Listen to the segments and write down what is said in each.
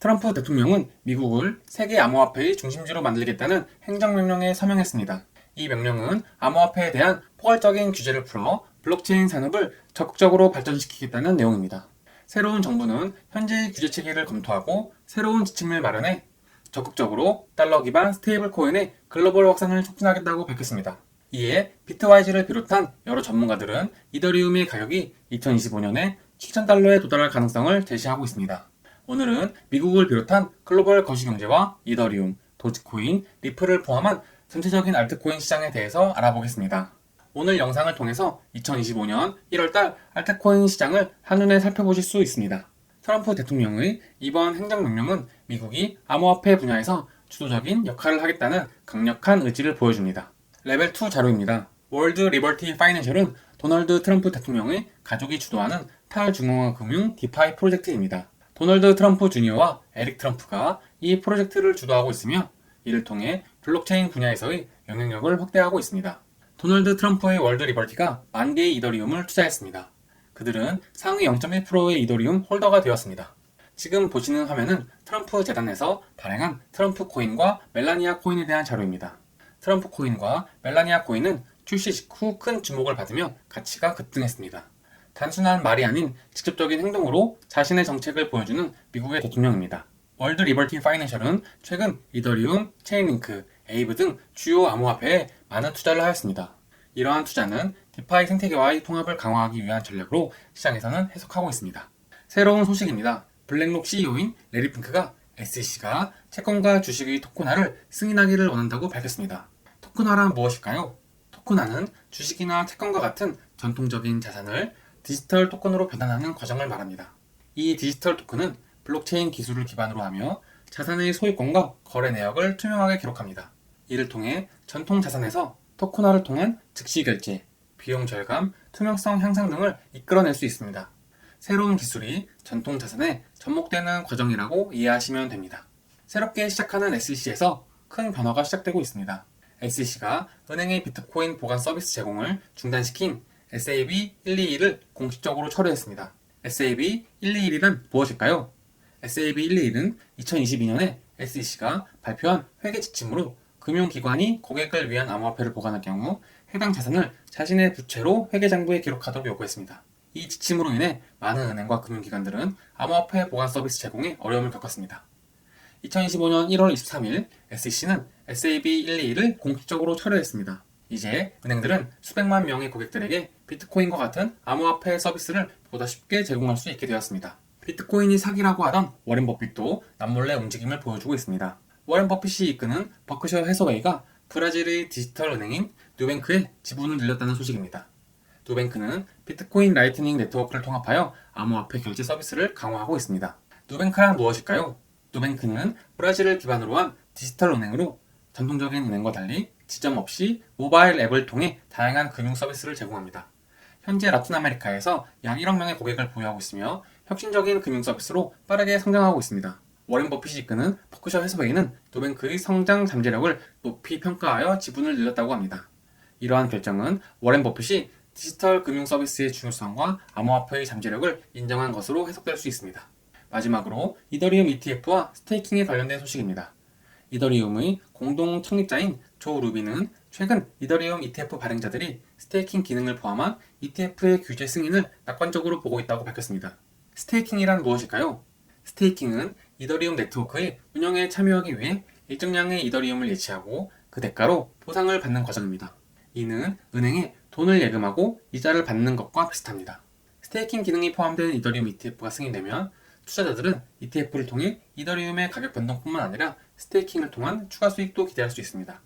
트럼프 대통령은 미국을 세계 암호화폐의 중심지로 만들겠다는 행정명령에 서명했습니다. 이 명령은 암호화폐에 대한 포괄적인 규제를 풀어 블록체인 산업을 적극적으로 발전시키겠다는 내용입니다. 새로운 정부는 현재의 규제 체계를 검토하고 새로운 지침을 마련해 적극적으로 달러 기반 스테이블 코인의 글로벌 확산을 촉진하겠다고 밝혔습니다. 이에 비트와이즈를 비롯한 여러 전문가들은 이더리움의 가격이 2025년에 7,000달러에 도달할 가능성을 제시하고 있습니다. 오늘은 미국을 비롯한 글로벌 거시경제와 이더리움, 도지코인, 리플을 포함한 전체적인 알트코인 시장에 대해서 알아보겠습니다. 오늘 영상을 통해서 2025년 1월달 알트코인 시장을 한눈에 살펴보실 수 있습니다. 트럼프 대통령의 이번 행정명령은 미국이 암호화폐 분야에서 주도적인 역할을 하겠다는 강력한 의지를 보여줍니다. 레벨 2 자료입니다. 월드 리버티 파이낸셜은 도널드 트럼프 대통령의 가족이 주도하는 탈중앙화 금융 디파이 프로젝트입니다. 도널드 트럼프 주니어와 에릭 트럼프가 이 프로젝트를 주도하고 있으며 이를 통해 블록체인 분야에서의 영향력을 확대하고 있습니다. 도널드 트럼프의 월드 리버티가 10,000개의 이더리움을 투자했습니다. 그들은 상위 0.1%의 이더리움 홀더가 되었습니다. 지금 보시는 화면은 트럼프 재단에서 발행한 트럼프 코인과 멜라니아 코인에 대한 자료입니다. 트럼프 코인과 멜라니아 코인은 출시 직후 큰 주목을 받으며 가치가 급등했습니다. 단순한 말이 아닌 직접적인 행동으로 자신의 정책을 보여주는 미국의 대통령입니다. 월드 리버티 파이낸셜은 최근 이더리움, 체인링크, 에이브 등 주요 암호화폐에 많은 투자를 하였습니다. 이러한 투자는 디파이 생태계와의 통합을 강화하기 위한 전략으로 시장에서는 해석하고 있습니다. 새로운 소식입니다. 블랙록 CEO인 레리 핑크가 SEC가 채권과 주식의 토큰화를 승인하기를 원한다고 밝혔습니다. 토큰화란 무엇일까요? 토큰화는 주식이나 채권과 같은 전통적인 자산을 디지털 토큰으로 변환하는 과정을 말합니다. 이 디지털 토큰은 블록체인 기술을 기반으로 하며 자산의 소유권과 거래 내역을 투명하게 기록합니다. 이를 통해 전통 자산에서 토큰화를 통한 즉시 결제, 비용 절감, 투명성 향상 등을 이끌어낼 수 있습니다. 새로운 기술이 전통 자산에 접목되는 과정이라고 이해하시면 됩니다. 새롭게 시작하는 SEC에서 큰 변화가 시작되고 있습니다. SEC가 은행의 비트코인 보관 서비스 제공을 중단시킨 SAB-121을 공식적으로 철회했습니다. SAB-121은 무엇일까요? SAB-121은 2022년에 SEC가 발표한 회계 지침으로 금융기관이 고객을 위한 암호화폐를 보관할 경우 해당 자산을 자신의 부채로 회계장부에 기록하도록 요구했습니다. 이 지침으로 인해 많은 은행과 금융기관들은 암호화폐 보관 서비스 제공에 어려움을 겪었습니다. 2025년 1월 23일 SEC는 SAB-121을 공식적으로 철회했습니다. 이제 은행들은 수백만 명의 고객들에게 비트코인과 같은 암호화폐 서비스를 보다 쉽게 제공할 수 있게 되었습니다. 비트코인이 사기라고 하던 워렌 버핏도 남몰래 움직임을 보여주고 있습니다. 워렌 버핏이 이끄는 버크셔 해서웨이가 브라질의 디지털 은행인 누뱅크에 지분을 늘렸다는 소식입니다. 누뱅크는 비트코인 라이트닝 네트워크를 통합하여 암호화폐 결제 서비스를 강화하고 있습니다. 누뱅크란 무엇일까요? 누뱅크는 브라질을 기반으로 한 디지털 은행으로 전통적인 은행과 달리 지점 없이 모바일 앱을 통해 다양한 금융 서비스를 제공합니다. 현재 라틴 아메리카에서 약 1억 명의 고객을 보유하고 있으며 혁신적인 금융 서비스로 빠르게 성장하고 있습니다. 워렌 버핏이 이끄는 버크셔 해서웨이는 누뱅크의 성장 잠재력을 높이 평가하여 지분을 늘렸다고 합니다. 이러한 결정은 워렌 버핏이 디지털 금융 서비스의 중요성과 암호화폐의 잠재력을 인정한 것으로 해석될 수 있습니다. 마지막으로 이더리움 ETF와 스테이킹에 관련된 소식입니다. 이더리움의 공동 창립자인 조 루비는 최근 이더리움 ETF 발행자들이 스테이킹 기능을 포함한 ETF의 규제 승인을 낙관적으로 보고 있다고 밝혔습니다. 스테이킹이란 무엇일까요? 스테이킹은 이더리움 네트워크의 운영에 참여하기 위해 일정량의 이더리움을 예치하고 그 대가로 보상을 받는 과정입니다. 이는 은행에 돈을 예금하고 이자를 받는 것과 비슷합니다. 스테이킹 기능이 포함된 이더리움 ETF가 승인되면 투자자들은 ETF를 통해 이더리움의 가격 변동뿐만 아니라 스테이킹을 통한 추가 수익도 기대할 수 있습니다.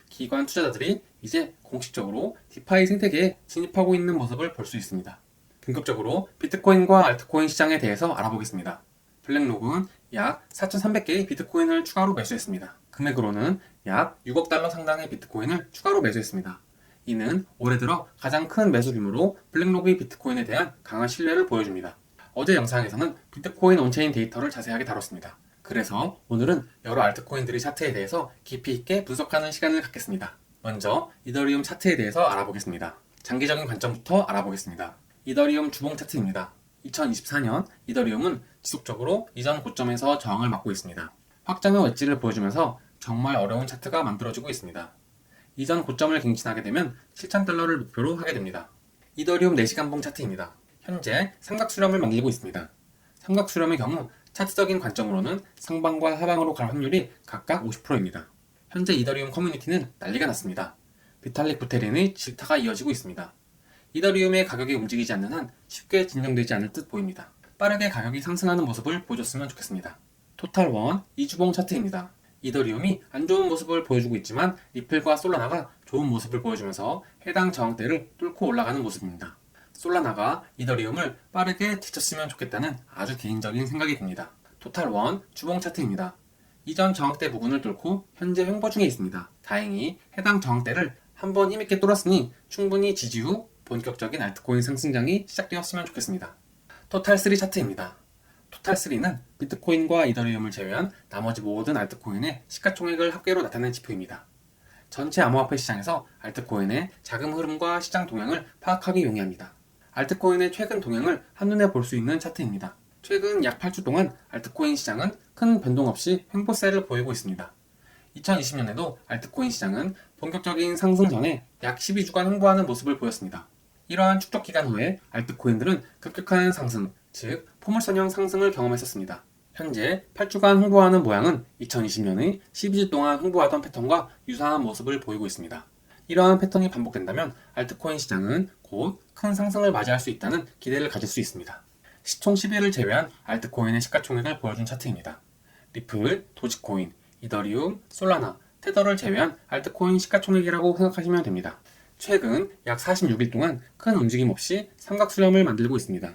기관 투자자들이 이제 공식적으로 디파이 생태계에 진입하고 있는 모습을 볼 수 있습니다. 본격적으로 비트코인과 알트코인 시장에 대해서 알아보겠습니다. 블랙록은 약 4,300개의 비트코인을 추가로 매수했습니다. 금액으로는 약 6억 달러 상당의 비트코인을 추가로 매수했습니다. 이는 올해 들어 가장 큰 매수 규모로 블랙록의 비트코인에 대한 강한 신뢰를 보여줍니다. 어제 영상에서는 비트코인 온체인 데이터를 자세하게 다뤘습니다. 그래서 오늘은 여러 알트코인들의 차트에 대해서 깊이 있게 분석하는 시간을 갖겠습니다. 먼저 이더리움 차트에 대해서 알아보겠습니다. 장기적인 관점부터 알아보겠습니다. 이더리움 주봉 차트입니다. 2024년 이더리움은 지속적으로 이전 고점에서 저항을 막고 있습니다. 확장형 웨지를 보여주면서 정말 어려운 차트가 만들어지고 있습니다. 이전 고점을 갱신하게 되면 7,000달러를 목표로 하게 됩니다. 이더리움 4시간봉 차트입니다. 현재 삼각수렴을 만들고 있습니다. 삼각수렴의 경우 차트적인 관점으로는 상방과 하방으로 갈 확률이 각각 50%입니다. 현재 이더리움 커뮤니티는 난리가 났습니다. 비탈릭 부테린의 질타가 이어지고 있습니다. 이더리움의 가격이 움직이지 않는 한 쉽게 진정되지 않을 듯 보입니다. 빠르게 가격이 상승하는 모습을 보여줬으면 좋겠습니다. 토탈1 2주봉 차트입니다. 이더리움이 안 좋은 모습을 보여주고 있지만 리플과 솔라나가 좋은 모습을 보여주면서 해당 저항대를 뚫고 올라가는 모습입니다. 솔라나가 이더리움을 빠르게 뒤쳤으면 좋겠다는 아주 개인적인 생각이 듭니다. 토탈1 주봉 차트입니다. 이전 저항대 부근을 뚫고 현재 횡보 중에 있습니다. 다행히 해당 저항대를 한번 힘있게 뚫었으니 충분히 지지 후 본격적인 알트코인 상승장이 시작되었으면 좋겠습니다. 토탈3 차트입니다. 토탈3는 비트코인과 이더리움을 제외한 나머지 모든 알트코인의 시가총액을 합계로 나타낸 지표입니다. 전체 암호화폐 시장에서 알트코인의 자금 흐름과 시장 동향을 파악하기 용이합니다. 알트코인의 최근 동향을 한눈에 볼 수 있는 차트입니다. 최근 약 8주 동안 알트코인 시장은 큰 변동 없이 횡보세를 보이고 있습니다. 2020년에도 알트코인 시장은 본격적인 상승 전에 약 12주간 횡보하는 모습을 보였습니다. 이러한 축적 기간 후에 알트코인들은 급격한 상승, 즉 포물선형 상승을 경험했었습니다. 현재 8주간 횡보하는 모양은 2020년의 12주 동안 횡보하던 패턴과 유사한 모습을 보이고 있습니다. 이러한 패턴이 반복된다면 알트코인 시장은 곧 큰 상승을 맞이할 수 있다는 기대를 가질 수 있습니다. 시총 10위를 제외한 알트코인의 시가총액을 보여준 차트입니다. 리플, 도지코인, 이더리움, 솔라나, 테더를 제외한 알트코인 시가총액이라고 생각하시면 됩니다. 최근 약 46일 동안 큰 움직임 없이 삼각수렴을 만들고 있습니다.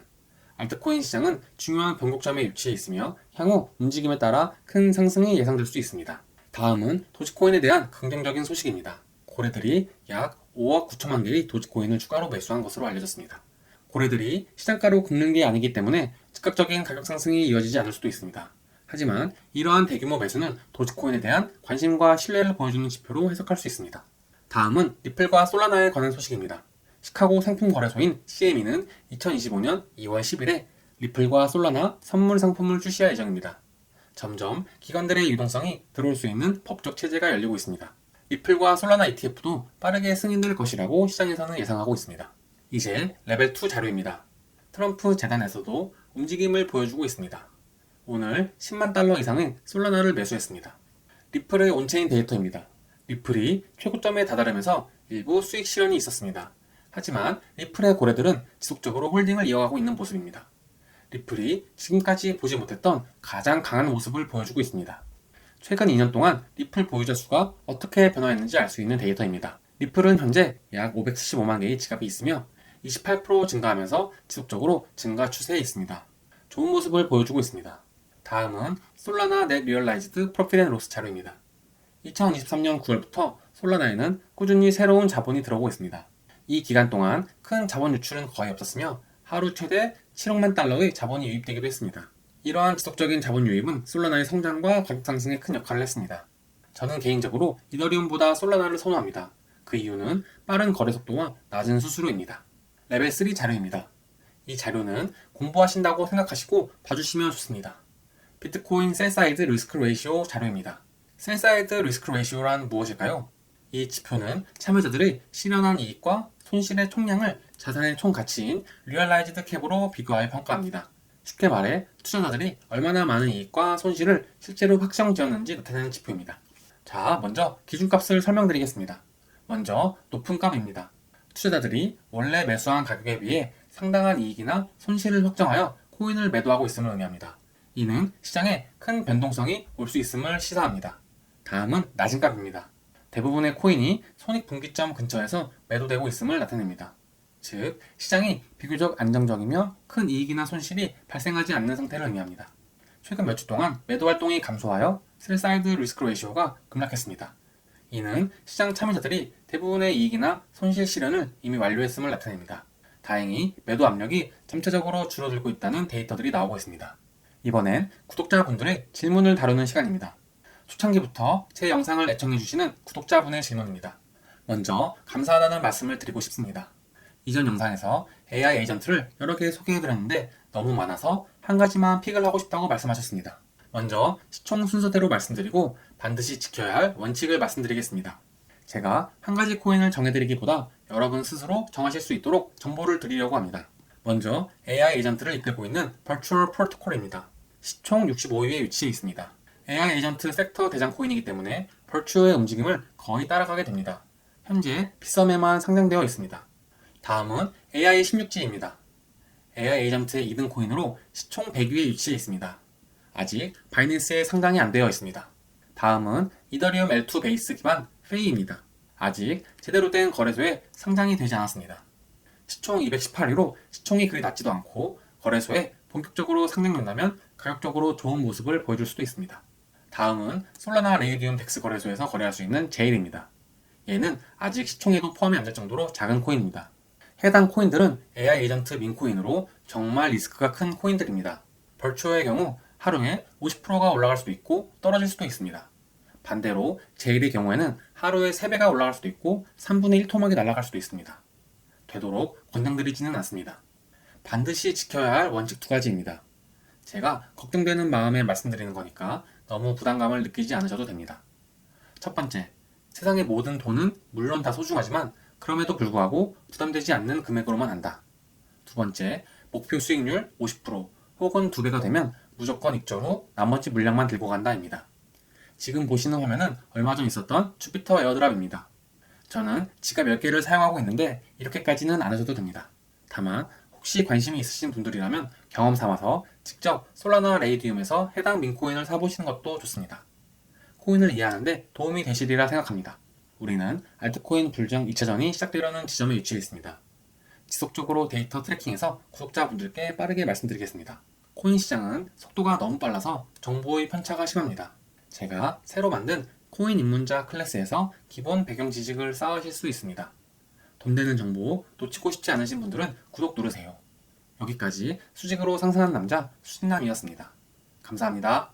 알트코인 시장은 중요한 변곡점에 위치해 있으며 향후 움직임에 따라 큰 상승이 예상될 수 있습니다. 다음은 도지코인에 대한 긍정적인 소식입니다. 고래들이 약 5억 9천만 개의 도지코인을 추가로 매수한 것으로 알려졌습니다. 고래들이 시장가로 긁는 게 아니기 때문에 즉각적인 가격 상승이 이어지지 않을 수도 있습니다. 하지만 이러한 대규모 매수는 도지코인에 대한 관심과 신뢰를 보여주는 지표로 해석할 수 있습니다. 다음은 리플과 솔라나에 관한 소식입니다. 시카고 상품거래소인 CME는 2025년 2월 10일에 리플과 솔라나 선물 상품을 출시할 예정입니다. 점점 기관들의 유동성이 들어올 수 있는 법적 체제가 열리고 있습니다. 리플과 솔라나 ETF도 빠르게 승인될 것이라고 시장에서는 예상하고 있습니다. 이제 레벨 2 자료입니다. 트럼프 재단에서도 움직임을 보여주고 있습니다. 오늘 10만 달러 이상의 솔라나를 매수했습니다. 리플의 온체인 데이터입니다. 리플이 최고점에 다다르면서 일부 수익 실현이 있었습니다. 하지만 리플의 고래들은 지속적으로 홀딩을 이어가고 있는 모습입니다. 리플이 지금까지 보지 못했던 가장 강한 모습을 보여주고 있습니다. 최근 2년 동안 리플 보유자 수가 어떻게 변화했는지 알 수 있는 데이터입니다. 리플은 현재 약 575만 개의 지갑이 있으며 28% 증가하면서 지속적으로 증가 추세에 있습니다. 좋은 모습을 보여주고 있습니다. 다음은 솔라나 넷 리얼라이즈드 프로핏 앤 로스 자료입니다. 2023년 9월부터 솔라나에는 꾸준히 새로운 자본이 들어오고 있습니다. 이 기간 동안 큰 자본 유출은 거의 없었으며 하루 최대 7억만 달러의 자본이 유입되기도 했습니다. 이러한 지속적인 자본 유입은 솔라나의 성장과 가격 상승에 큰 역할을 했습니다. 저는 개인적으로 이더리움보다 솔라나를 선호합니다. 그 이유는 빠른 거래 속도와 낮은 수수료입니다. 레벨 3 자료입니다. 이 자료는 공부하신다고 생각하시고 봐주시면 좋습니다. 비트코인 셀사이드 리스크 레이시오 자료입니다. 셀사이드 리스크 레이시오란 무엇일까요? 이 지표는 참여자들의 실현한 이익과 손실의 총량을 자산의 총 가치인 리얼라이즈드 캡으로 비교하여 평가합니다. 쉽게 말해 투자자들이 얼마나 많은 이익과 손실을 실제로 확정지었는지 나타내는 지표입니다. 자, 먼저 기준값을 설명드리겠습니다. 먼저 높은 값입니다. 투자자들이 원래 매수한 가격에 비해 상당한 이익이나 손실을 확정하여 코인을 매도하고 있음을 의미합니다. 이는 시장에 큰 변동성이 올 수 있음을 시사합니다. 다음은 낮은 값입니다. 대부분의 코인이 손익분기점 근처에서 매도되고 있음을 나타냅니다. 즉, 시장이 비교적 안정적이며 큰 이익이나 손실이 발생하지 않는 상태를 의미합니다. 최근 몇 주 동안 매도 활동이 감소하여 셀사이드 리스크 레이시오가 급락했습니다. 이는 시장 참여자들이 대부분의 이익이나 손실 실현을 이미 완료했음을 나타냅니다. 다행히 매도 압력이 점차적으로 줄어들고 있다는 데이터들이 나오고 있습니다. 이번엔 구독자분들의 질문을 다루는 시간입니다. 초창기부터 제 영상을 애청해주시는 구독자분의 질문입니다. 먼저 감사하다는 말씀을 드리고 싶습니다. 이전 영상에서 AI 에이전트를 여러 개 소개해드렸는데 너무 많아서 한 가지만 픽을 하고 싶다고 말씀하셨습니다. 먼저 시총 순서대로 말씀드리고 반드시 지켜야 할 원칙을 말씀드리겠습니다. 제가 한 가지 코인을 정해드리기보다 여러분 스스로 정하실 수 있도록 정보를 드리려고 합니다. 먼저 AI 에이전트를 이끌고 있는 Virtual Protocol입니다. 시총 65위에 위치해 있습니다. AI 에이전트 섹터 대장 코인이기 때문에 Virtual의 움직임을 거의 따라가게 됩니다. 현재 빗썸에만 상장되어 있습니다. 다음은 AI16G입니다. AI 에이전트의 2등 코인으로 시총 100위에 위치해 있습니다. 아직 바이낸스에 상장이 안 되어 있습니다. 다음은 이더리움 L2 베이스 기반 페이입니다. 아직 제대로 된 거래소에 상장이 되지 않았습니다. 시총 218위로 시총이 그리 낮지도 않고 거래소에 본격적으로 상장된다면 가격적으로 좋은 모습을 보여줄 수도 있습니다. 다음은 솔라나 레이디움 덱스 거래소에서 거래할 수 있는 제일입니다. 얘는 아직 시총에도 포함이 안 될 정도로 작은 코인입니다. 해당 코인들은 AI 에이전트 민코인으로 정말 리스크가 큰 코인들입니다. 벌초의 경우 하루에 50%가 올라갈 수도 있고 떨어질 수도 있습니다. 반대로 제일의 경우에는 하루에 3배가 올라갈 수도 있고 3분의 1 토막이 날아갈 수도 있습니다. 되도록 권장드리지는 않습니다. 반드시 지켜야 할 원칙 2가지입니다. 제가 걱정되는 마음에 말씀드리는 거니까 너무 부담감을 느끼지 않으셔도 됩니다. 첫 번째, 세상의 모든 돈은 물론 다 소중하지만 그럼에도 불구하고 부담되지 않는 금액으로만 한다. 두 번째, 목표 수익률 50% 혹은 2배가 되면 무조건 익절 후 나머지 물량만 들고 간다입니다. 지금 보시는 화면은 얼마 전 있었던 주피터 에어드랍입니다. 저는 지갑 10개를 사용하고 있는데 이렇게까지는 안 하셔도 됩니다. 다만 혹시 관심이 있으신 분들이라면 경험 삼아서 직접 솔라나 레이디움에서 해당 민코인을 사보시는 것도 좋습니다. 코인을 이해하는데 도움이 되시리라 생각합니다. 우리는 알트코인 불정 2차전이 시작되려는 지점에 위치해 있습니다. 지속적으로 데이터 트래킹해서 구독자분들께 빠르게 말씀드리겠습니다. 코인 시장은 속도가 너무 빨라서 정보의 편차가 심합니다. 제가 새로 만든 코인 입문자 클래스에서 기본 배경 지식을 쌓으실 수 있습니다. 돈 되는 정보 놓치고 싶지 않으신 분들은 구독 누르세요. 여기까지 수직으로 상승하는 남자 수직남이었습니다. 감사합니다.